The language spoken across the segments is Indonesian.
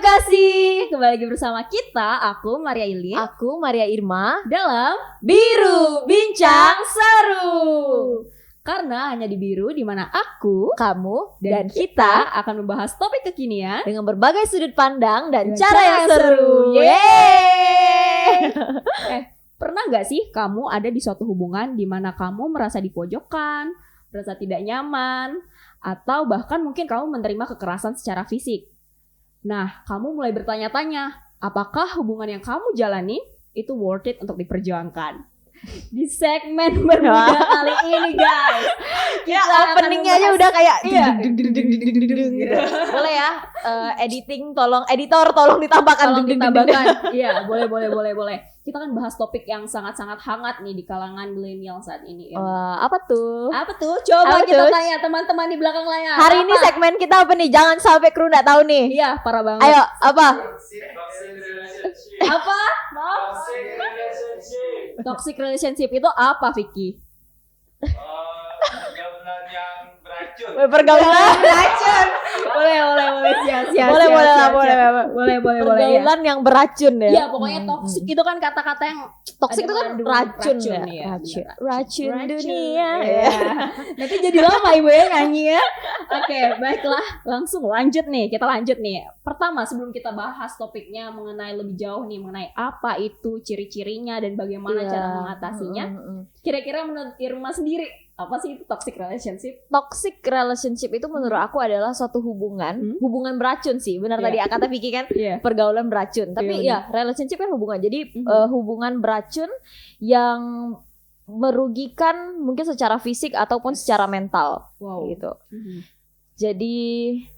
kasih, kembali lagi bersama kita, aku Maria Ili, Aku Maria Irma dalam Biru Bincang Seru. Karena hanya di Biru di mana aku, kamu dan kita akan membahas topik kekinian dengan berbagai sudut pandang dan dengan cara yang seru. Yeay! Pernah gak sih kamu ada di suatu hubungan di mana kamu merasa dipojokkan, merasa tidak nyaman, atau bahkan mungkin kamu menerima kekerasan secara fisik? Nah, kamu mulai bertanya-tanya, apakah hubungan yang kamu jalani itu worth it untuk diperjuangkan? Di segmen berbeda kali ini, guys. Ya, Kita akan openingnya aja membahas- udah kayak Iya. gitu. Boleh ya, editing editor tolong ditambahkan. Tolong ditambahkan. Iya, boleh. Kita akan bahas topik yang sangat-sangat hangat nih di kalangan milenial saat ini. Ya. Apa tuh? Apa tuh? Coba Apa kita tuh? tanya teman-teman di belakang layar. Hari ini segmen kita apa nih? Jangan sampai kru nggak tahu nih. Iya, parah banget. Ayo, apa? Apa? Maaf. Toxic relationship itu apa, Vicky? Pergaulan yang beracun. Pergaulan Racun. Boleh. Siap. boleh. Pergaulan Yang beracun ya. Iya, pokoknya toxic itu kan kata-kata yang Toxic ada itu kan mengandung racun ya. iya, Racun dunia. Iya. Nanti jadi lama ibu ya nyanyi ya. Oke, baiklah, langsung lanjut nih. Kita lanjut nih. Pertama, sebelum kita bahas topiknya mengenai lebih jauh nih mengenai apa itu ciri-cirinya dan bagaimana Iya. cara mengatasinya. Kira-kira menurut Irma sendiri apa sih itu toxic relationship? Toxic relationship itu menurut aku adalah suatu hubungan beracun sih. Benar Iya. tadi kata Vicky kan, Iya. pergaulan beracun. Tapi Iya, ya, relationship kan hubungan. Jadi Mhm. hubungan beracun yang merugikan mungkin secara fisik ataupun secara mental Wow. gitu. Mhm. Jadi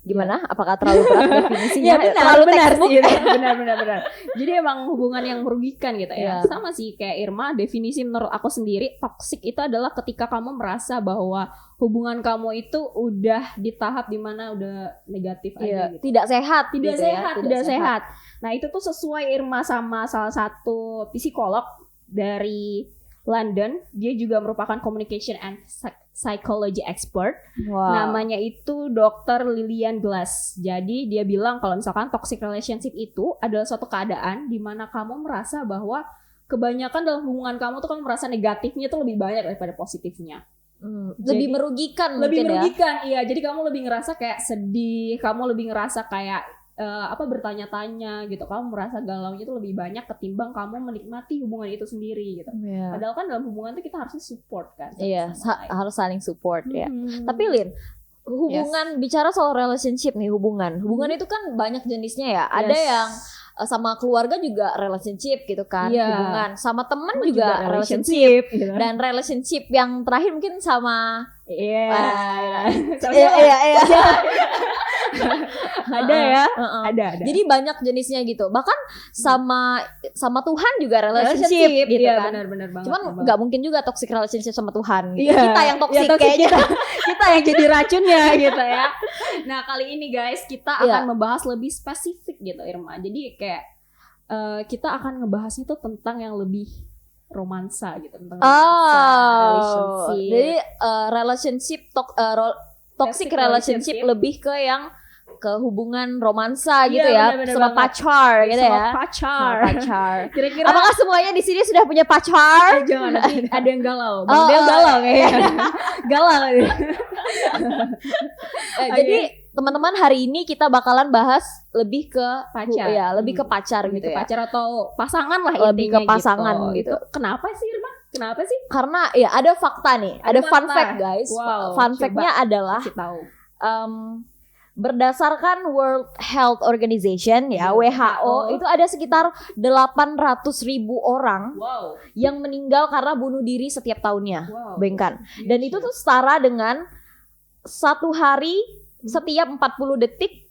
gimana? Apakah terlalu berat definisinya? Iya, terlalu textbook? sih. Benar. Jadi emang hubungan yang merugikan gitu ya. Iya. Sama sih kayak Irma, definisi menurut aku sendiri toxic itu adalah ketika kamu merasa bahwa hubungan kamu itu udah di tahap dimana udah negatif aja Iya, gitu. tidak sehat, Tidak gitu ya, tidak sehat. Nah, itu tuh sesuai Irma sama salah satu psikolog dari London. Dia juga merupakan communication and psychology expert. Wow. Namanya itu Dr. Lillian Glass. Jadi dia bilang kalau misalkan toxic relationship itu adalah suatu keadaan di mana kamu merasa bahwa kebanyakan dalam hubungan kamu tuh kamu merasa negatifnya tuh lebih banyak daripada positifnya. Lebih merugikan Lebih mungkin merugikan, iya. Jadi kamu lebih ngerasa kayak sedih, kamu lebih ngerasa kayak bertanya-tanya gitu. Kamu merasa galaunya tuh lebih banyak ketimbang kamu menikmati hubungan itu sendiri gitu. ya. Padahal kan dalam hubungan tuh kita harusnya support kan. satu Iya, sama lain. harus saling support ya. Mhm. Tapi Lin, hubungan bicara soal relationship nih, hubungan itu kan banyak jenisnya ya. Ada Yes. yang sama keluarga juga relationship gitu kan, Iya. hubungan sama teman Temen juga relationship. gitu. Dan relationship yang terakhir mungkin sama Iya. iya. Ada ya. Heeh. Ada. Jadi banyak jenisnya gitu. Bahkan sama Tuhan juga relationship gitu iya, kan. benar banget. Cuman nggak mungkin juga toxic relationship sama Tuhan gitu. Iya. Kita yang toxic Iya, toxic kayaknya. kita yang jadi racunnya gitu ya. Nah, kali ini guys kita Iya. akan membahas lebih spesifik gitu Irma. Jadi kayak kita akan ngebahasnya tuh tentang yang lebih romansa gitu, tentang relationship. Jadi relationship toxic relationship lebih ke yang ke hubungan romansa Iya, gitu ya, benar-benar sama banget. pacar gitu Sama ya. pacar. Sama pacar. Kira-kira Apakah semuanya di sini sudah punya pacar? jangan nanti ada yang galau. Bang Oh, Del oh. galau kayaknya. Galau dia. Jadi teman-teman hari ini kita bakalan bahas lebih ke Pacar. ya, lebih ke pacar Lebih gitu ke ya. pacar atau pasangan lah Lebih intinya ke pasangan gitu. Itu kenapa sih Irma? Kenapa sih? Karena ya ada fakta nih, ada fun fakta. fact guys. Wow, Fun coba fact-nya adalah Kasih tahu. berdasarkan World Health Organization ya, WHO, itu ada sekitar 800.000 orang Wow. yang meninggal karena bunuh diri setiap tahunnya. Wow. Bayangkan. Dan itu tuh setara dengan satu hari setiap 40 detik.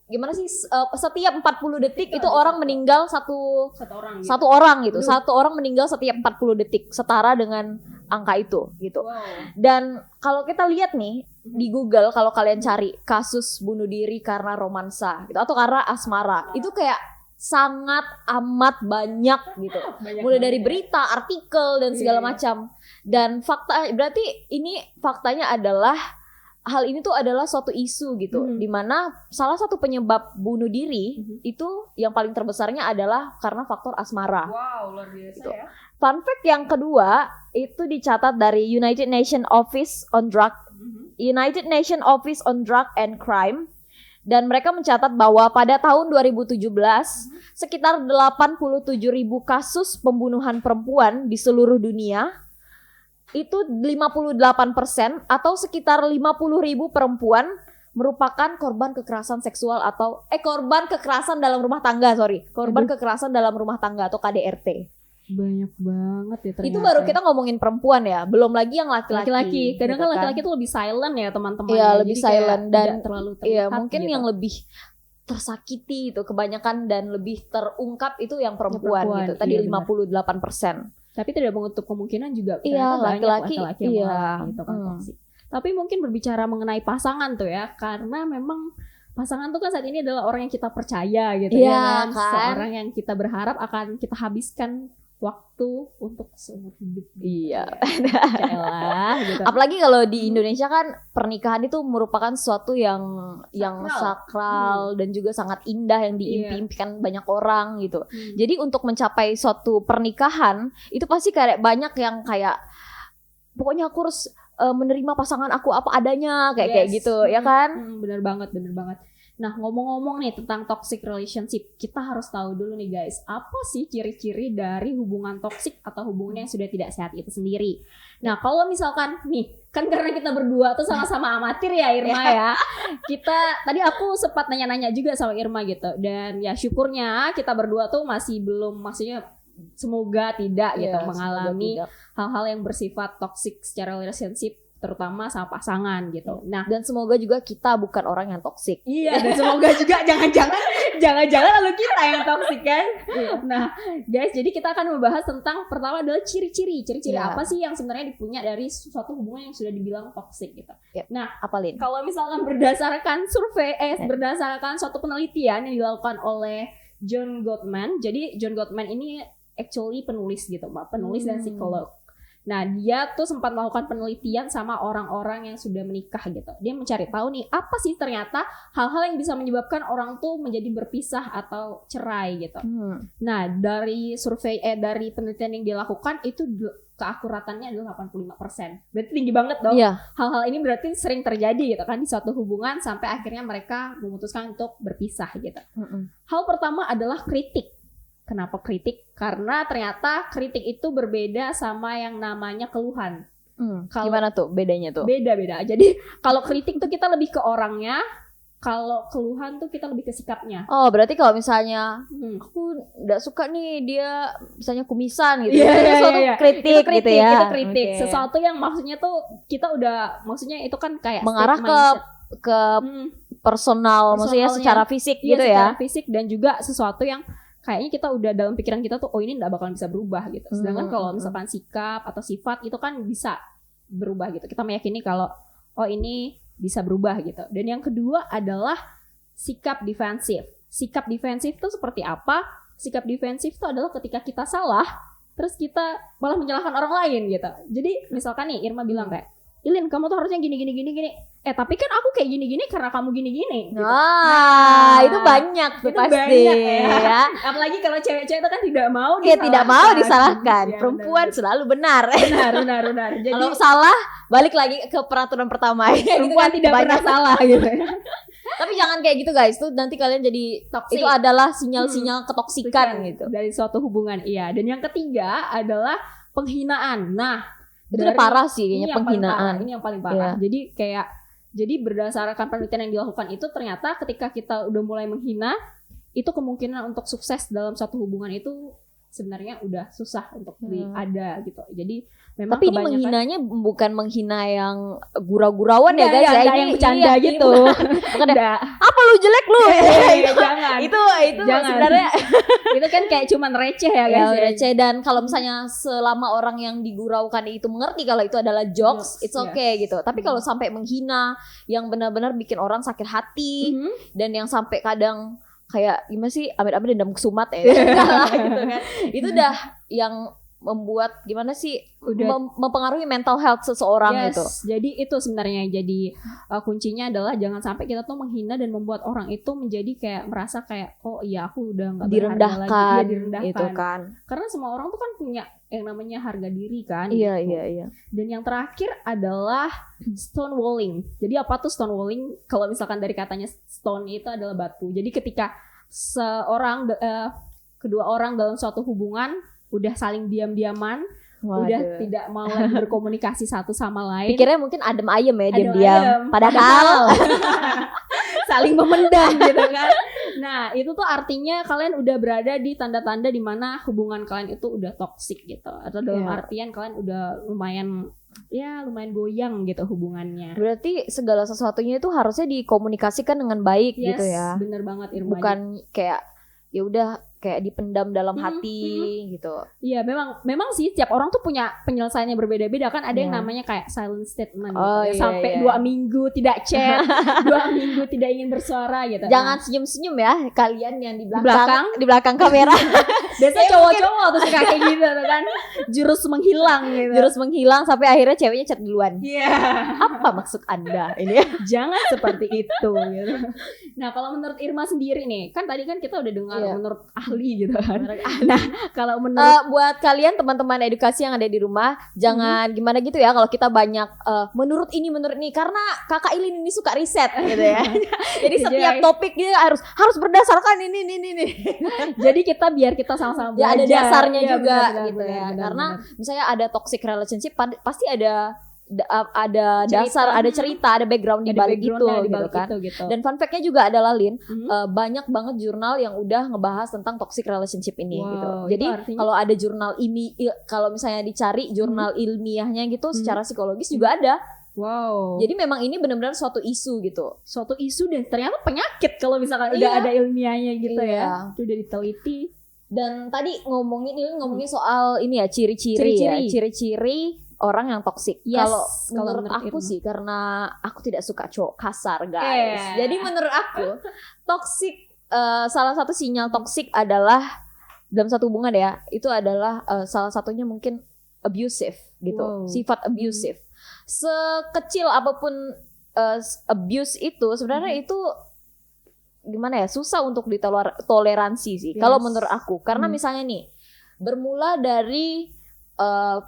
Gimana sih? Setiap 40 detik itu orang meninggal satu satu orang gitu. orang gitu. Satu orang meninggal setiap 40 detik, setara dengan angka itu gitu. Wow. Dan kalau kita lihat nih di Google, kalau kalian cari kasus bunuh diri karena romansa gitu atau karena asmara, itu kayak sangat amat banyak gitu. Banyak Mulai dari banget ya. berita, artikel dan segala Iya. macam. Dan fakta berarti ini faktanya adalah hal ini tuh adalah suatu isu gitu, dimana salah satu penyebab bunuh diri itu yang paling terbesarnya adalah karena faktor asmara. Wow, luar biasa Gitu. ya. Fun fact yang kedua itu dicatat dari United Nations Office on Drug and Crime, dan mereka mencatat bahwa pada tahun 2017 sekitar 87.000 kasus pembunuhan perempuan di seluruh dunia. Itu 58% atau sekitar 50.000 perempuan merupakan korban kekerasan seksual atau korban kekerasan dalam rumah tangga, kekerasan dalam rumah tangga atau KDRT. Banyak banget ya ternyata. Itu baru kita ngomongin perempuan ya, belum lagi yang laki-laki. Kadang gitu kan laki-laki tuh lebih silent ya teman-teman. Iya, ya. lebih Jadi kayak silent dan tidak terlalu terlihat. Iya, mungkin gitu. yang lebih tersakiti itu kebanyakan dan lebih terungkap itu yang perempuan gitu. Tadi iya, 58%. Tapi tidak menutup kemungkinan juga Iya, ternyata banyak laki-laki, laki-laki yang iya. mengalami itu kan toksik. Tapi mungkin berbicara mengenai pasangan tuh ya, karena memang pasangan tuh kan saat ini adalah orang yang kita percaya gitu Iya, ya kan, kan? seorang yang kita berharap akan kita habiskan waktu untuk seumur hidup. Iya. Yaelah, gitu. Apalagi kalau di Indonesia kan pernikahan itu merupakan sesuatu yang sakral dan juga sangat indah yang diimpi-impikan banyak orang gitu. Jadi untuk mencapai suatu pernikahan itu pasti kayak banyak yang kayak pokoknya aku harus menerima pasangan aku apa adanya kayak gitu ya kan? Bener banget. Nah, ngomong-ngomong nih tentang toxic relationship, kita harus tahu dulu nih guys, apa sih ciri-ciri dari hubungan toksik atau hubungan yang sudah tidak sehat itu sendiri. Nah, kalau misalkan nih, kan karena kita berdua tuh sama-sama amatir ya Irma ya. Tadi aku sempat nanya-nanya juga sama Irma gitu. Dan ya syukurnya kita berdua tuh masih belum, maksudnya semoga tidak gitu mengalami hal-hal yang bersifat toxic secara relationship, terutama sama pasangan gitu. Nah, dan semoga juga kita bukan orang yang toksik. Iya, dan semoga juga jangan-jangan lalu kita yang toksik kan. Nah, guys, jadi kita akan membahas tentang pertama adalah ciri-ciri apa sih yang sebenarnya dipunya dari suatu hubungan yang sudah dibilang toksik gitu. Nah, apalin? Kalau misalkan berdasarkan survei berdasarkan suatu penelitian yang dilakukan oleh John Gottman. Jadi John Gottman ini actually penulis gitu, Mbak, penulis dan psikolog. Nah, dia tuh sempat melakukan penelitian sama orang-orang yang sudah menikah gitu. Dia mencari tahu nih, apa sih ternyata hal-hal yang bisa menyebabkan orang tuh menjadi berpisah atau cerai gitu. Nah, dari survei dari penelitian yang dilakukan itu keakuratannya adalah 85%. Berarti tinggi banget dong. Iya. Hal-hal ini berarti sering terjadi gitu kan di suatu hubungan sampai akhirnya mereka memutuskan untuk berpisah gitu. Hal pertama adalah kritik. Kenapa kritik? Karena ternyata kritik itu berbeda sama yang namanya keluhan. Gimana tuh bedanya tuh? Beda-beda. Jadi kalau kritik tuh kita lebih ke orangnya, kalau keluhan tuh kita lebih ke sikapnya. Oh, berarti kalau misalnya aku nggak suka nih dia misalnya kumisan gitu. Itu suatu kritik gitu ya. Itu kritik. Okay. Sesuatu yang maksudnya tuh kita udah, maksudnya itu kan kayak mengarah ke personal, maksudnya secara fisik gitu ya. Secara fisik dan juga sesuatu yang kayaknya kita udah dalam pikiran kita tuh ini nggak bakalan bisa berubah gitu. Sedangkan kalau misalkan sikap atau sifat itu kan bisa berubah gitu. Kita meyakini kalau ini bisa berubah gitu. Dan yang kedua adalah sikap defensif. Sikap defensif itu seperti apa? Sikap defensif itu adalah ketika kita salah, terus kita malah menyalahkan orang lain gitu. Jadi misalkan nih Irma bilang kayak, Ilin, kamu tuh harusnya gini. Tapi kan aku kayak gini karena kamu gini. Gitu. Itu banyak tuh pasti. Banyak ya. Apalagi kalau cewek-cewek itu kan tidak mau disalahkan. Tidak mau disalahkan. Ya, perempuan selalu benar. Benar. Jadi kalau salah, balik lagi ke peraturan pertama. Perempuan tidak pernah salah gitu. Tapi jangan kayak gitu guys. Tuh nanti kalian jadi toxic. Itu adalah sinyal-sinyal ketoksikan gitu. Dari suatu hubungan. Iya. Dan yang ketiga adalah penghinaan. Nah, itu udah parah sih kayaknya penghinaan. Ini yang paling parah. Jadi berdasarkan penelitian yang dilakukan itu ternyata ketika kita udah mulai menghina, itu kemungkinan untuk sukses dalam suatu hubungan itu sebenarnya udah susah untuk ada gitu. Jadi memang tapi ini menghinanya bukan menghina yang gurau-gurauan ya guys, ya, yang bercanda gitu. Bukan apa lu jelek lu. Jangan. Itu sebenarnya itu kan kayak cuman receh ya guys. Receh, dan kalau misalnya selama orang yang diguraukan itu mengerti kalau itu adalah jokes, it's okay gitu. Tapi kalau sampai menghina yang benar-benar bikin orang sakit hati dan yang sampai kadang kayak gimana sih, amit-amit dendam kesumat gitu kan. Itu udah yang membuat gimana sih Udah. mempengaruhi mental health seseorang Yes, gitu. jadi itu sebenarnya jadi kuncinya adalah jangan sampai kita tuh menghina dan membuat orang itu menjadi kayak merasa kayak oh iya aku udah nggak berharga lagi, Direndahkan, iya, direndahkan. itu kan. Karena semua orang tuh kan punya yang namanya harga diri kan. Iya, gitu. iya. Dan yang terakhir adalah stonewalling. Jadi apa tuh stonewalling? Kalau misalkan dari katanya stone itu adalah batu. Jadi ketika kedua orang dalam suatu hubungan udah saling diam-diaman, udah tidak mau lagi berkomunikasi satu sama lain. Pikirnya mungkin adem ayem ya, Adem diam-diam. ayem. Padahal saling memendam gitu kan. Nah, itu tuh artinya kalian udah berada di tanda-tanda di mana hubungan kalian itu udah toksik gitu. Atau dalam Iya. artian kalian udah lumayan goyang gitu hubungannya. berarti segala sesuatunya itu harusnya dikomunikasikan dengan baik Yes, gitu ya. bener banget Irma. Bukan kayak ya udah kayak dipendam dalam Mhm, hati gitu. Iya, memang sih tiap orang tuh punya penyelesaiannya berbeda-beda kan. Ada yang Iya. namanya kayak silent statement Oh, gitu. iya, Sampai iya. 2 minggu tidak chat, 2 minggu tidak ingin bersuara gitu. Jangan Nah, senyum-senyum ya kalian yang di belakang? belakang kamera. biasanya cowok-cowok tuh suka kayak gitu tuh kan. Jurus menghilang gitu. Jurus menghilang sampai akhirnya ceweknya chat duluan. Iya. Apa maksud Anda ini? Jangan seperti itu gitu. Nah, kalau menurut Irma sendiri nih, kan tadi kan kita udah dengar Iya. menurut ahli gitu kan. Nah, kalau menurut Buat kalian teman-teman edukasi yang ada di rumah, jangan gimana gitu ya kalau kita banyak menurut ini karena Kakak Ilin ini suka riset gitu ya. Jadi setiap Jadi- topik dia harus berdasarkan ini. jadi biar kita sama-sama Ya ada belajar. dasarnya Iya, juga benar, gitu benar, ya. benar, Karena benar. misalnya ada toxic relationship pasti ada Cerita. dasar, ada cerita, ada background di Ada balik itu background-nya di gitu balik kan. itu, gitu. Dan fun fact-nya juga adalah Lin, Mhm. banyak banget jurnal yang udah ngebahas tentang toxic relationship ini Wow, gitu. itu Jadi artinya- kalau ada jurnal ini, kalau misalnya dicari jurnal ilmiahnya gitu secara psikologis juga ada. Wow. Jadi memang ini benar-benar suatu isu gitu. suatu isu dan ternyata penyakit kalau misalkan Iya. udah ada ilmiahnya gitu Iya. ya. Itu udah diteliti. Dan tadi ngomongin soal ini ya ciri-ciri ya, Ciri-ciri. ciri-ciri orang yang toksik. Yes, Kalau kalau menurut aku Irma. sih karena aku tidak suka cowok kasar, guys. Yeah. Jadi menurut aku toksik, salah satu sinyal toksik adalah dalam satu hubungan ya, itu adalah salah satunya mungkin abusive gitu. Wow. Sifat abusive. Sekecil apapun abuse itu sebenarnya itu gimana ya, susah untuk ditoleransi sih Yes. kalau menurut aku. Karena Hmm. misalnya nih bermula dari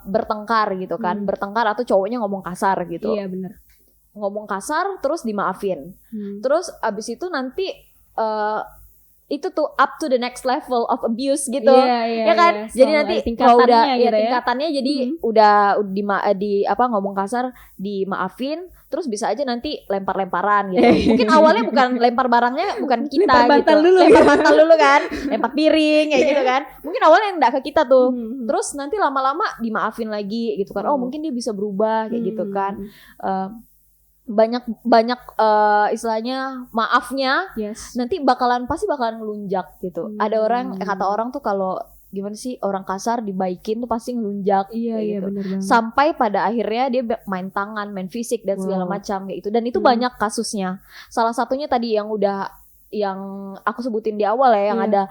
bertengkar gitu kan, bertengkar atau cowoknya ngomong kasar gitu, Iya benar. ngomong kasar terus dimaafin, terus abis itu nanti itu tuh up to the next level of abuse gitu. Iya, Ya kan, iya. jadi Selalu nanti ada kalau udah tingkatannya ya gitu ya. tingkatannya jadi udah ngomong kasar dimaafin, terus bisa aja nanti lempar-lemparan gitu. Mungkin awalnya bukan lempar barangnya, bukan ke kita Lempar bantal gitu. dulu Lempar gitu. bantal dulu kan, lempar piring kayak gitu kan. Mungkin awalnya enggak ke kita tuh. Hmm. Terus nanti lama-lama dimaafin lagi gitu kan. Oh, mungkin dia bisa berubah kayak gitu kan. Banyak istilahnya maafnya Yes. nanti pasti bakalan ngelunjak gitu. Ada orang kata orang tuh kalau gimana sih, orang kasar dibaikin tuh pasti ngelunjak Iya, kayak iya gitu. benar banget. Sampai pada akhirnya dia main tangan, main fisik dan segala Wow. macam kayak gitu. Dan itu banyak kasusnya. Salah satunya tadi yang aku sebutin di awal ya, yang Iya. ada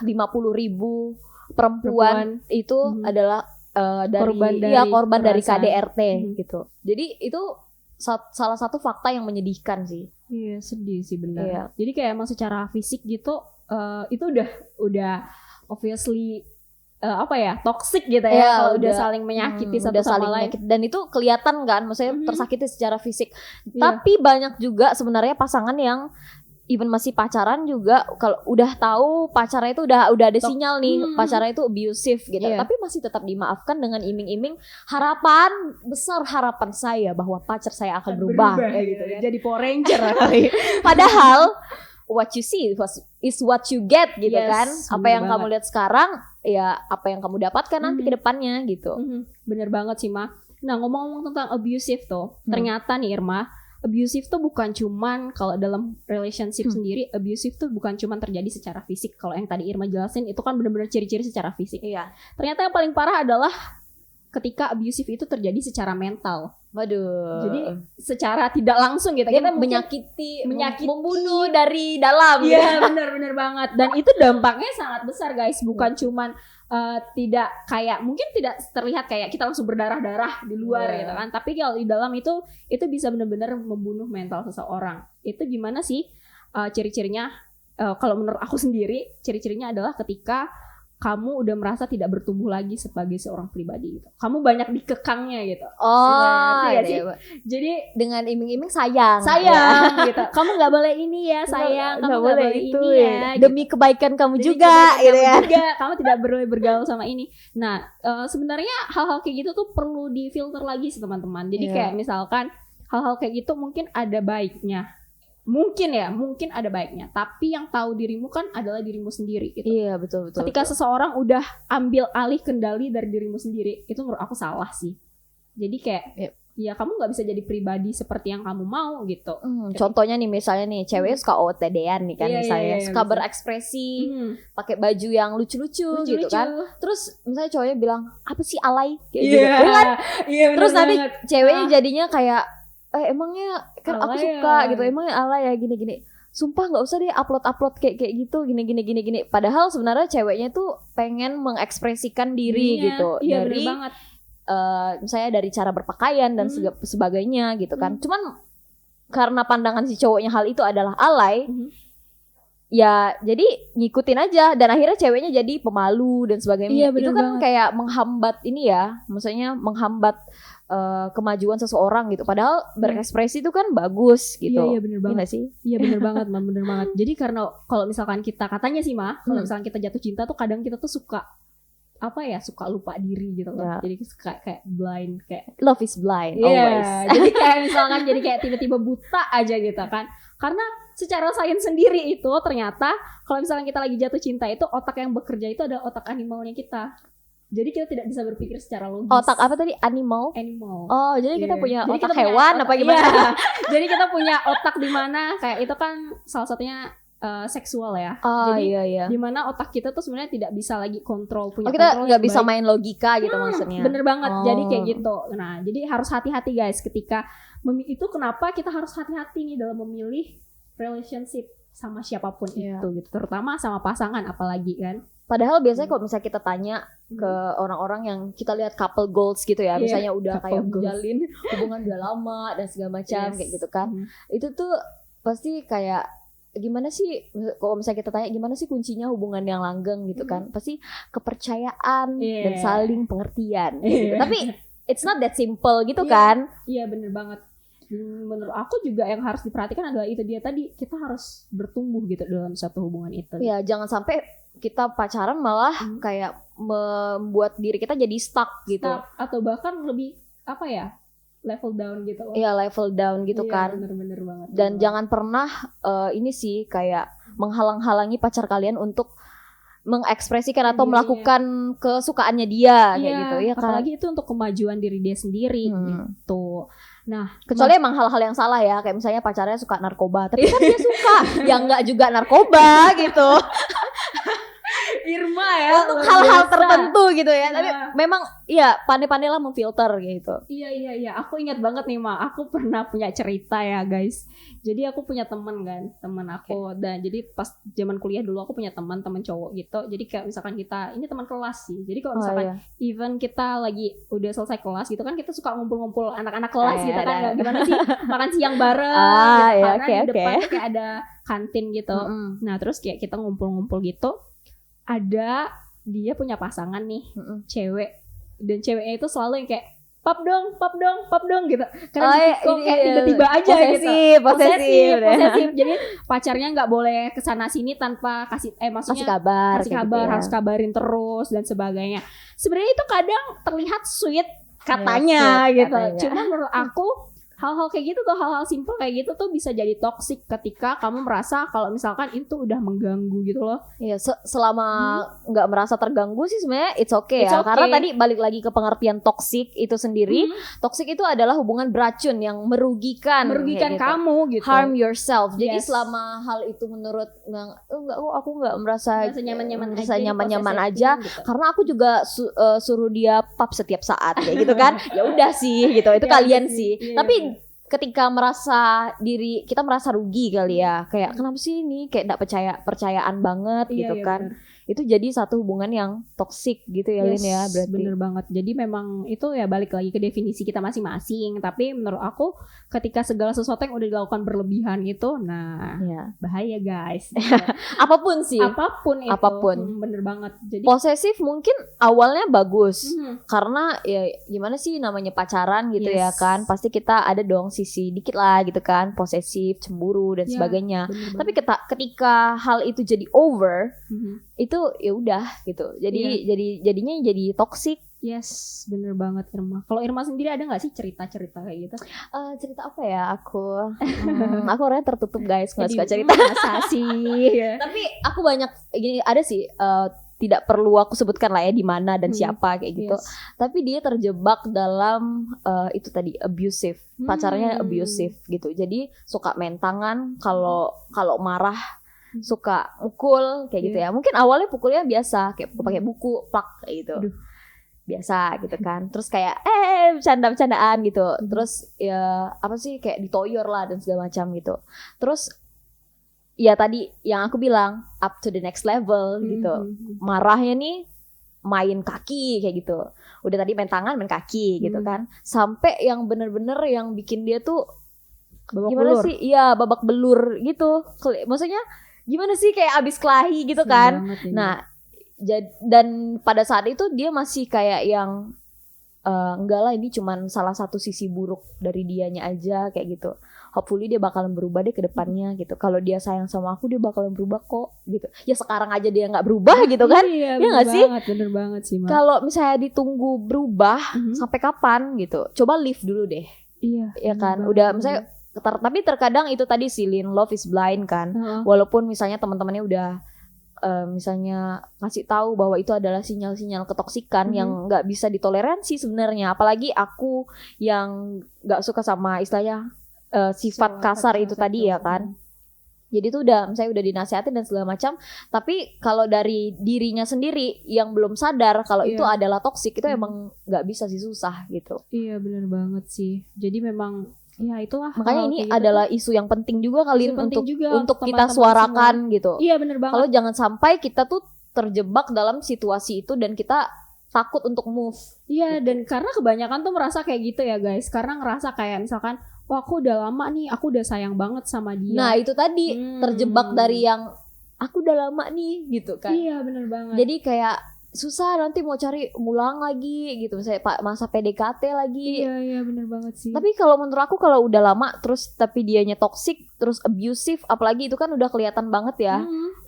50.000 perempuan itu adalah korban dari kekerasan. KDRT gitu. Jadi itu salah satu fakta yang menyedihkan sih. Iya, sedih sih benar. Iya. Jadi kayak emang secara fisik gitu itu udah obviously toxic gitu ya, Iya, kalau udah udah saling menyakiti satu udah sama saling lain. menyakiti. Dan itu kelihatan kan, maksudnya tersakiti secara fisik. Iya. Tapi banyak juga sebenarnya pasangan yang even masih pacaran juga, kalau udah tahu pacarnya itu udah ada sinyal nih pacarnya itu abusive gitu, Iya. tapi masih tetap dimaafkan dengan iming-iming harapan saya bahwa pacar saya akan berubah kayak gitu kan. Jadi Power Ranger. Padahal what you see is what you get gitu Yes, kan. Apa bener yang kamu banget. lihat sekarang ya apa yang kamu dapatkan nanti ke depannya gitu. Bener banget sih, Ma. Nah, ngomong-ngomong tentang abusive tuh, ternyata nih Irma, abusive tuh bukan cuman kalau dalam relationship sendiri, abusive tuh bukan cuman terjadi secara fisik. Kalau yang tadi Irma jelasin itu kan benar-benar ciri-ciri secara fisik. Iya. Ternyata yang paling parah adalah ketika abusive itu terjadi secara mental. Waduh. Jadi secara tidak langsung gitu dia kita mungkin menyakiti, menyakiti. membunuh dari dalam. Iya benar banget, dan itu dampaknya sangat besar guys, bukan cuman tidak kayak mungkin tidak terlihat kayak kita langsung berdarah-darah di luar Iya. gitu kan, tapi kalau di dalam itu bisa benar-benar membunuh mental seseorang. Itu gimana sih ciri-cirinya? Kalau menurut aku sendiri ciri-cirinya adalah ketika kamu udah merasa tidak bertumbuh lagi sebagai seorang pribadi gitu. Kamu banyak dikekangnya gitu. Oh, Ngerti gak sih? iya. Jadi Dengan iming-iming sayang. sayang gitu. Kamu nggak boleh ini ya sayang, kamu nggak boleh itu ini ya. gitu. Demi kebaikan kamu Demi juga kebaikan gitu kamu ya. juga, kamu tidak boleh bergaul sama ini. Nah, sebenarnya hal-hal kayak gitu tuh perlu difilter lagi sih teman-teman. Jadi Iya. kayak misalkan hal-hal kayak gitu mungkin ada baiknya. Mungkin ada baiknya. Tapi yang tahu dirimu kan adalah dirimu sendiri gitu. Iya, betul. Ketika seseorang udah ambil alih kendali dari dirimu sendiri, itu menurut aku salah sih. Jadi kayak Yep. ya kamu nggak bisa jadi pribadi seperti yang kamu mau gitu. Contohnya nih misalnya nih cewek suka OOTD-an nih kan Iya, misalnya iya, suka bisa. berekspresi Hmm. pakai baju yang lucu-lucu gitu kan. Terus misalnya cowoknya bilang apa sih alay kayak Iya. gitu. Ya kan? Iya, Terus bener nanti banget. ceweknya jadinya kayak emangnya kan aku Alay suka ya. gitu, emangnya alay ya gini-gini. Sumpah nggak usah deh upload kayak gitu gini. Padahal sebenarnya ceweknya tuh pengen mengekspresikan diri Dirinya. gitu Iya, dari bener banget. misalnya dari cara berpakaian dan sebagainya gitu kan. Cuman karena pandangan si cowoknya hal itu adalah alay, ya jadi ngikutin aja dan akhirnya ceweknya jadi pemalu dan sebagainya. Iya, bener Itu kan banget. kayak menghambat ini ya, maksudnya menghambat kemajuan seseorang gitu. Padahal berekspresi itu kan bagus gitu. Iya, bener Iya banget. nggak sih? Iya bener banget, Ma, bener banget. Jadi karena kalau misalkan kita katanya sih Ma, kalau misalkan kita jatuh cinta tuh kadang kita tuh suka suka lupa diri gitu Ya. kan. Jadi suka kayak blind kayak Love is blind Iya, always. jadi kayak misalkan jadi kayak tiba-tiba buta aja gitu kan. Karena secara sains sendiri itu ternyata kalau misalkan kita lagi jatuh cinta itu otak yang bekerja itu adalah otak animalnya kita. Jadi kita tidak bisa berpikir secara logis. Otak apa tadi? Animal? Animal. Oh, jadi kita Iya. punya Jadi otak kita punya hewan otak- apa gimana? Iya. Jadi kita punya otak di mana kayak itu kan salah satunya seksual ya. Oh Jadi iya. di mana otak kita tuh sebenarnya tidak bisa lagi kontrol punya Oh, kita kontrol nggak yang bisa baik. main logika gitu maksudnya. Bener banget. Oh. Jadi kayak gitu. Nah, jadi harus hati-hati guys ketika itu kenapa kita harus hati-hati nih dalam memilih relationship sama siapapun Iya. itu gitu. Terutama sama pasangan apalagi kan. Padahal biasanya kalau misalnya kita tanya ke orang-orang yang kita lihat couple goals gitu ya, Iya, misalnya udah couple kayak goals. menjalin hubungan udah lama dan segala macam Yes. kayak gitu kan. Itu tuh pasti kayak gimana sih kalau misalnya kita tanya gimana sih kuncinya hubungan yang langgeng gitu kan? Pasti kepercayaan dan Iya. saling pengertian Iya. gitu. Tapi it's not that simple gitu Iya. kan? Iya bener banget. Menurut aku juga yang harus diperhatikan adalah itu dia tadi, kita harus bertumbuh gitu dalam satu hubungan itu. Ya jangan sampai kita pacaran malah kayak membuat diri kita jadi stuck gitu. Atau bahkan lebih level down gitu. Iya, level down gitu Iya, kan. Bener-bener banget. Dan jangan pernah ini sih kayak menghalang-halangi pacar kalian untuk mengekspresikan atau Dirinya. melakukan kesukaannya dia kayak gitu ya kan. Apalagi itu untuk kemajuan diri dia sendiri gitu. Nah, Kecuali emang hal-hal yang salah ya, kayak misalnya pacarnya suka narkoba, tapi kan dia suka yang enggak juga narkoba gitu. Irma ya Untuk luar hal-hal biasa. tertentu gitu ya. Tapi Nah. memang iya pandai-pandailah memfilter gitu. Iya. Aku ingat banget nih Ma, aku pernah punya cerita ya guys. Jadi aku punya teman aku. Dan jadi pas zaman kuliah dulu aku punya teman cowok gitu. Jadi kayak misalkan kita ini teman kelas sih. Jadi kalau misalkan even kita lagi udah selesai kelas gitu kan kita suka ngumpul-ngumpul anak-anak kelas gitu kan. ada. Gimana sih makan siang bareng Ah, gitu iya, kan. oke, Di depan oke. tuh kayak ada kantin gitu. Nah terus kayak kita ngumpul-ngumpul gitu. Ada dia punya pasangan nih cewek, dan ceweknya itu selalu yang kayak pap dong gitu. Karena kok kayak tiba-tiba aja gitu. Posesif. Jadi pacarnya nggak boleh kesana sini tanpa maksudnya kasih kabar kasih kayak kabar, gitu ya. harus kabarin terus dan sebagainya. Sebenarnya itu kadang terlihat sweet katanya sweet gitu. katanya. Cuma menurut aku hal-hal kayak gitu tuh, hal-hal simple kayak gitu tuh bisa jadi toksik ketika kamu merasa kalau misalkan itu udah mengganggu gitu loh. Iya, selama nggak merasa terganggu sih sebenarnya it's okay It's ya. okay. Karena tadi balik lagi ke pengertian toxic itu sendiri. Toxic itu adalah hubungan beracun yang merugikan kayak gitu. kamu gitu. Harm yourself. Jadi Yes. selama hal itu menurut aku nggak merasa Merasa nyaman-nyaman merasa aja, nyaman-nyaman proses aja. setting gitu. Karena aku juga suruh dia pap setiap saat kayak gitu kan. Ya udah sih gitu. Itu Ya, kalian sih. sih. Iya, Tapi bener. ketika kita merasa rugi kali ya, kayak kenapa sih ini kayak nggak percayaan banget Iya, gitu iya, kan. bener. Itu jadi satu hubungan yang toksik gitu ya, Lin ya, berarti. Bener banget. Jadi memang itu ya balik lagi ke definisi kita masing-masing. Tapi menurut aku ketika segala sesuatu yang udah dilakukan berlebihan itu, nah Ya. bahaya guys. Apapun sih. Apapun itu. Apapun. Bener banget. Jadi Posesif mungkin awalnya bagus. Mhm. Karena ya gimana sih namanya pacaran gitu ya Yes. kan. Pasti kita ada dong sisi dikit lah gitu kan, posesif, cemburu dan Ya, sebagainya. bener Tapi banget. ketika hal itu jadi over, Mhm. itu ya udah gitu. Jadi Iya. jadinya jadi toksik. Yes, bener banget Irma. Kalau Irma sendiri ada nggak sih cerita-cerita kayak gitu? Cerita apa ya aku? Aku orangnya tertutup guys, nggak Jadi, suka cerita. Masa sih? Ya. Tapi aku banyak gini ada sih. Tidak perlu aku sebutkan lah ya di mana dan siapa kayak gitu. Yes. Tapi dia terjebak dalam itu tadi abusive, pacarnya abusive gitu. Jadi suka main tangan kalau marah, suka mukul kayak gitu ya. Mungkin awalnya pukulnya biasa kayak pakai buku, plak kayak gitu. Aduh. Biasa gitu kan. Terus kayak bercanda-bercandaan gitu. Terus ya apa sih kayak ditoyor lah dan segala macam gitu. Terus ya tadi yang aku bilang up to the next level gitu. Marahnya nih main kaki kayak gitu. Udah tadi main tangan, main kaki gitu kan. Sampai yang bener-bener yang bikin dia tuh Babak gimana belur. sih? Iya, babak belur gitu. Maksudnya gimana sih kayak abis kelahi gitu kan. Banget ya. Nah, dan pada saat itu dia masih kayak yang enggak lah ini cuman salah satu sisi buruk dari dianya aja kayak gitu. Hopefully dia bakalan berubah deh ke depannya gitu. Kalau dia sayang sama aku dia bakalan berubah kok gitu. Ya sekarang aja dia nggak berubah gitu kan. Iya, Ya nggak sih? Bener banget sih, Ma. Kalau misalnya ditunggu berubah Mhm. sampai kapan gitu. Coba live dulu deh. Iya. Ya kan. bener Udah banget. misalnya tapi terkadang itu tadi sih Lin, love is blind kan. Heeh. Walaupun misalnya teman-temannya udah misalnya ngasih tahu bahwa itu adalah sinyal-sinyal ketoksikan yang nggak bisa ditoleransi sebenarnya. Apalagi aku yang nggak suka sama istilahnya sifat kasar itu tadi ya kan. Jadi itu saya udah dinasihatin dan segala macam. Tapi kalau dari dirinya sendiri yang belum sadar kalau itu adalah toksik, itu emang nggak bisa sih, susah gitu. Iya bener banget sih. Jadi memang ya itulah. Makanya hal ini kayak gitu adalah isu yang penting juga kali Isu penting juga untuk untuk kita teman-teman suarakan gitu. tuh. Iya bener banget. Kalau jangan sampai kita tuh terjebak dalam situasi itu dan kita takut untuk move. Iya, dan karena kebanyakan tuh merasa kayak gitu ya guys. Karena ngerasa kayak misalkan, wah aku udah lama nih, aku udah sayang banget sama dia. Nah itu tadi terjebak dari yang aku udah lama nih gitu kan. Iya bener banget. Jadi kayak susah nanti mau cari ulang lagi gitu, misalnya masa PDKT lagi. Iya bener banget sih. Tapi kalau menurut aku kalau udah lama terus tapi dianya toxic terus abusive, apalagi itu kan udah kelihatan banget ya.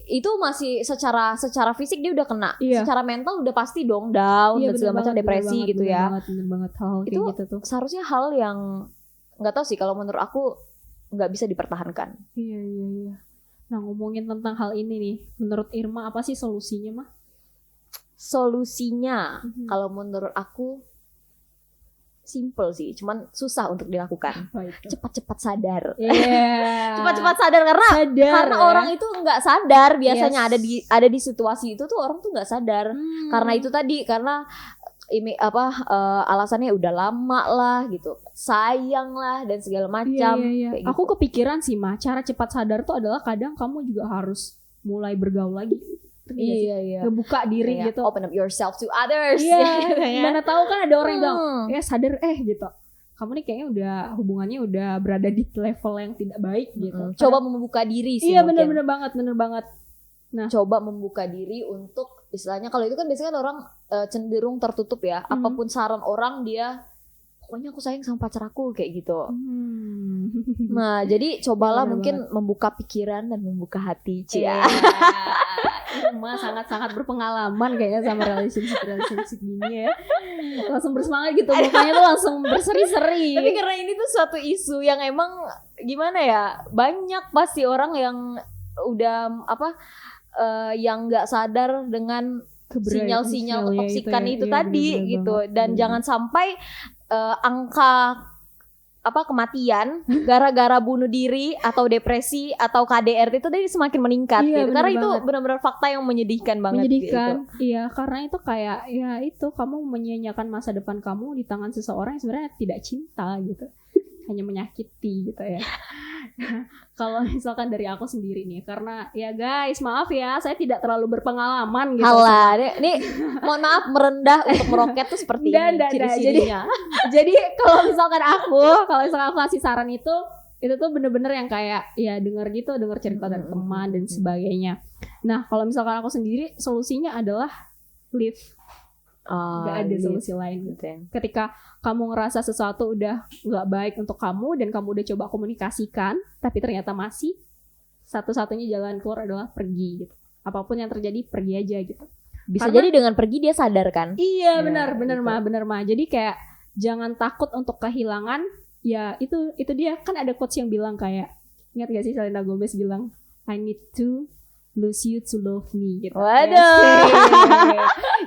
Itu masih secara fisik dia udah kena, secara mental udah pasti dong down dan segala macam, depresi gitu ya. Bener banget hal kayak Itu gitu tuh. seharusnya hal yang nggak tahu sih, kalau menurut aku nggak bisa dipertahankan. Iya. Nah ngomongin tentang hal ini nih, menurut Irma apa sih solusinya mah? Solusinya kalau menurut aku simple sih, cuman susah untuk dilakukan. Cepat-cepat sadar. Iya. Cepat-cepat sadar karena orang itu nggak sadar biasanya ada di situasi itu tuh orang tuh nggak sadar. Karena itu tadi, karena alasannya udah lama lah gitu, sayang lah dan segala macam. Iya. Kayak gitu. Aku kepikiran sih mah, cara cepat sadar tuh adalah kadang kamu juga harus mulai bergaul lagi. Iya. Ngebuka diri Kayak gitu. open up yourself to others. Iya. gitu ya. Mana tahu kan ada orang yang bilang, ya sadar gitu. Kamu nih kayaknya udah hubungannya udah berada di level yang tidak baik gitu. Coba membuka diri sih. Iya mungkin. bener banget. Nah, coba membuka diri untuk istilahnya, kalau itu kan biasanya kan orang cenderung tertutup ya. Apapun saran orang dia, pokoknya aku sayang sama pacar aku kayak gitu. Nah, jadi cobalah Bener mungkin membuka pikiran dan membuka hati, Iya. Irma sangat-sangat berpengalaman kayaknya sama relationship gini ya. Langsung bersemangat gitu, mukanya tuh langsung berseri-seri. Tapi karena ini tuh suatu isu yang emang gimana ya, banyak pasti orang yang udah yang nggak sadar dengan sinyal-sinyal ketoksikan itu tadi gitu. Dan jangan sampai angka kematian gara-gara bunuh diri atau depresi atau KDRT itu tadi semakin meningkat gitu. Karena itu benar-benar fakta yang menyedihkan banget. Menyedihkan, gitu. iya, karena itu kayak ya itu kamu menyia-nyiakan masa depan kamu di tangan seseorang yang sebenarnya tidak cinta gitu, hanya menyakiti gitu ya. Kalau misalkan dari aku sendiri nih, karena ya guys maaf ya, saya tidak terlalu berpengalaman gitu. Halah, ini mohon maaf merendah untuk meroket tuh seperti ini ciri-cirinya. Jadi kalau misalkan aku kasih saran itu tuh bener-bener yang kayak ya denger cerita dari teman dan sebagainya. Nah kalau misalkan aku sendiri solusinya adalah leave. Gak ada solusi lain gitu ya. Ketika kamu ngerasa sesuatu udah gak baik untuk kamu dan kamu udah coba komunikasikan tapi ternyata masih, satu-satunya jalan keluar adalah pergi gitu. Apapun yang terjadi pergi aja gitu. Bisa jadi dengan pergi dia sadar kan? Iya benar mah. Jadi kayak jangan takut untuk kehilangan. Ya itu dia kan ada quotes yang bilang kayak, ingat gak sih Selena Gomez bilang I need to lose you to love me gitu. Waduh.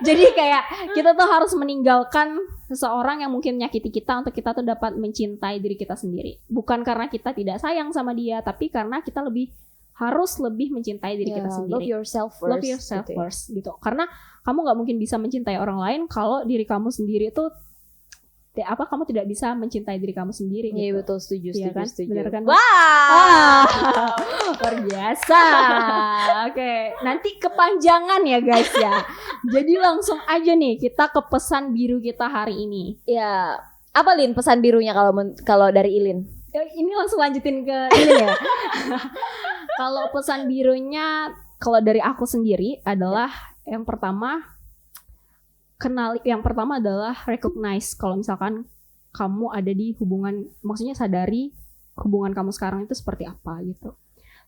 Jadi kayak kita tuh harus meninggalkan seseorang yang mungkin menyakiti kita untuk kita tuh dapat mencintai diri kita sendiri. Bukan karena kita tidak sayang sama dia, tapi karena kita harus lebih mencintai diri kita sendiri. Love yourself first gitu. Karena kamu nggak mungkin bisa mencintai orang lain kalau diri kamu sendiri tuh kamu tidak bisa mencintai diri kamu sendiri. Iya gitu. betul, setuju. Benar kan? Wow. Luar biasa. Oke, nanti kepanjangan ya guys ya. Jadi langsung aja nih kita ke pesan biru kita hari ini. Ya, apa Lin pesan birunya kalau dari Ilin? Ini langsung lanjutin ke Ilin ya. Kalau pesan birunya kalau dari aku sendiri adalah yang pertama adalah recognize kalau misalkan kamu ada di hubungan, maksudnya sadari hubungan kamu sekarang itu seperti apa gitu.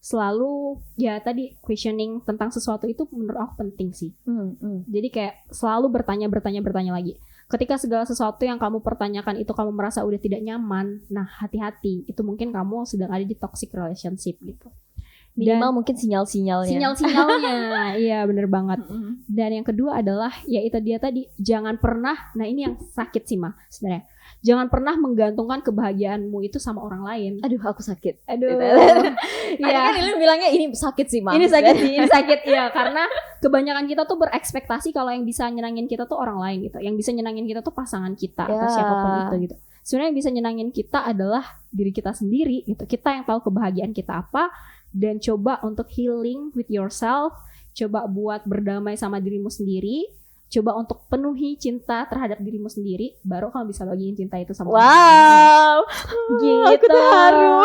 Selalu ya tadi questioning tentang sesuatu itu menurut aku penting sih. Jadi kayak selalu bertanya lagi. Ketika segala sesuatu yang kamu pertanyakan itu kamu merasa udah tidak nyaman, nah hati-hati, itu mungkin kamu sedang ada di toxic relationship gitu. Minimal mungkin sinyal-sinyalnya. Iya bener banget. Dan yang kedua adalah ya itu dia tadi, jangan pernah, nah ini yang sakit sih mah sebenarnya, jangan pernah menggantungkan kebahagiaanmu itu sama orang lain. Aduh aku sakit. Iya kan Ilin bilangnya ini sakit sih mah. Ini sakit ya, karena kebanyakan kita tuh berekspektasi kalau yang bisa nyenangin kita tuh orang lain gitu, yang bisa nyenangin kita tuh pasangan kita atau siapapun itu gitu. Sebenarnya yang bisa nyenangin kita adalah diri kita sendiri gitu. Kita yang tahu kebahagiaan kita apa. Dan coba untuk healing with yourself, coba buat berdamai sama dirimu sendiri, coba untuk penuhi cinta terhadap dirimu sendiri, baru kamu bisa bagiin cinta itu sama orang lain. Gitu. Aku terharu.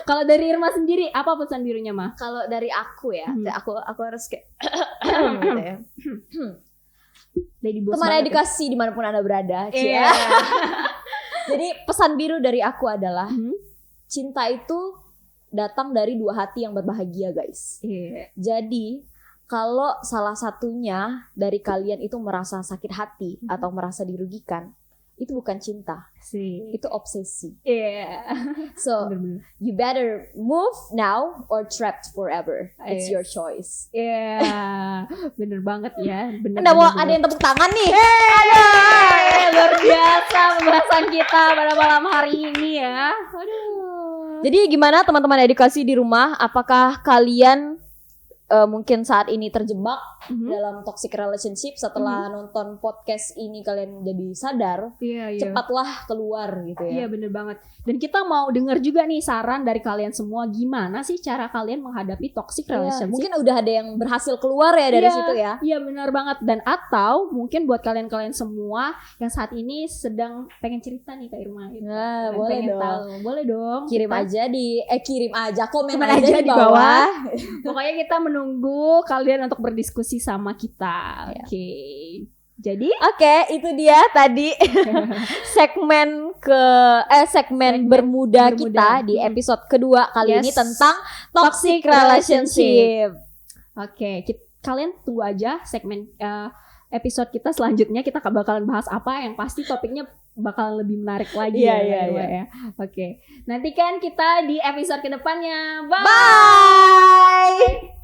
Kalau dari Irma sendiri, apa pesan birunya mah? Kalau dari aku ya, aku harus kayak gitu ya. Teman edukasi dimanapun Anda berada. Yeah. Jadi pesan biru dari aku adalah cinta itu datang dari dua hati yang berbahagia guys. Jadi kalau salah satunya dari kalian itu merasa sakit hati atau merasa dirugikan, itu bukan cinta, itu obsesi. So you better move now or trapped forever. It's your choice. Bener banget ya. Ada yang tepuk tangan nih. Luar biasa pembahasan kita pada malam hari ini ya. Jadi gimana teman-teman edukasi di rumah? Apakah kalian mungkin saat ini terjebak dalam toxic relationship? Setelah nonton podcast ini kalian jadi sadar, cepatlah keluar gitu ya. Iya bener banget. Dan kita mau dengar juga nih saran dari kalian semua, gimana sih cara kalian menghadapi toxic relationship? Mungkin udah ada yang berhasil keluar ya dari situ ya. Iya benar banget. Dan atau mungkin buat kalian-kalian semua yang saat ini sedang pengen cerita nih Kak Irma. Nah, boleh dong. Kirim aja komen aja di bawah. Pokoknya kita menunggu kalian untuk berdiskusi sama kita. Oke. Jadi itu dia tadi segmen bermuda kita di episode kedua kali ini tentang toxic relationship. Oke, kalian tunggu aja segmen episode kita selanjutnya, kita bakalan bahas apa, yang pasti topiknya bakalan lebih menarik lagi Iya, ya, iya, Mbak, iya. ya. Oke, nantikan kita di episode kedepannya. Bye. Bye.